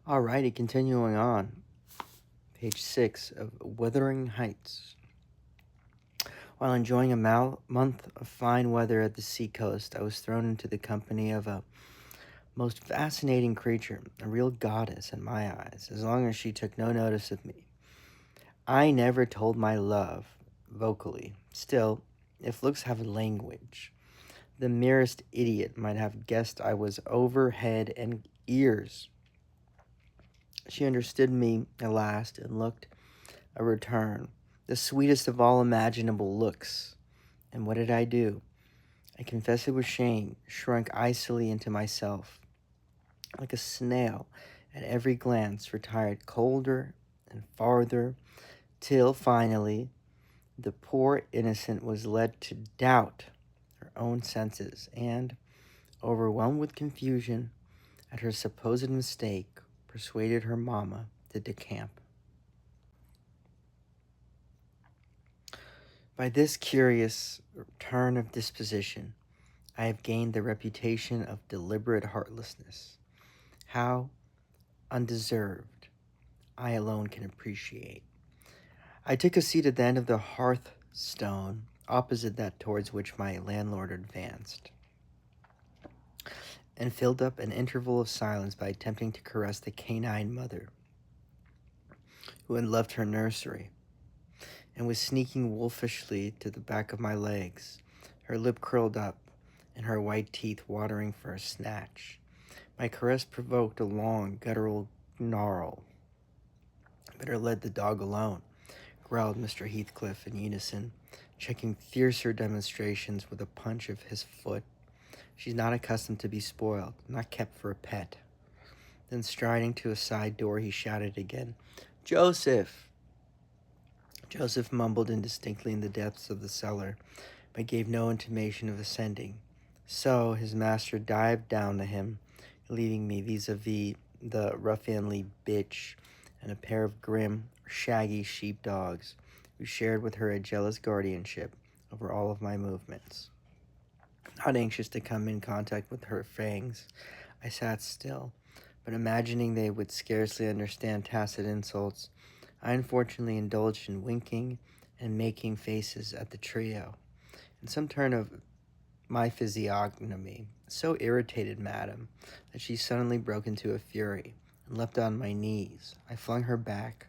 Alrighty, continuing on. Page 6 of Wuthering Heights. While enjoying a month of fine weather at the seacoast, I was thrown into the company of a most fascinating creature, a real goddess in my eyes, as long as she took no notice of me. I never told my love vocally. Still, if looks have a language, the merest idiot might have guessed I was over head and ears. She understood me at last and looked a return, the sweetest of all imaginable looks. And what did I do? I confess it with shame, shrunk icily into myself, like a snail at every glance, retired colder and farther, till finally the poor innocent was led to doubt her own senses, and, overwhelmed with confusion at her supposed mistake, persuaded her mamma to decamp. By this curious turn of disposition, I have gained the reputation of deliberate heartlessness. How undeserved, I alone can appreciate. I took a seat at the end of the hearthstone, opposite that towards which my landlord advanced, and filled up an interval of silence by attempting to caress the canine mother, who had left her nursery, and was sneaking wolfishly to the back of my legs, her lip curled up, and her white teeth watering for a snatch. My caress provoked a long, guttural gnarl. Better let the dog alone, growled Mr. Heathcliff in unison, checking fiercer demonstrations with a punch of his foot. She's not accustomed to be spoiled, not kept for a pet. Then striding to a side door, he shouted again, "Joseph!" Joseph mumbled indistinctly in the depths of the cellar, but gave no intimation of ascending. So his master dived down to him, leaving me vis-a-vis the ruffianly bitch and a pair of grim, shaggy sheep dogs, who shared with her a jealous guardianship over all of my movements. Not anxious to come in contact with her fangs, I sat still, but imagining they would scarcely understand tacit insults, I unfortunately indulged in winking and making faces at the trio. In some turn of my physiognomy so irritated madam that she suddenly broke into a fury and leapt on my knees. I flung her back,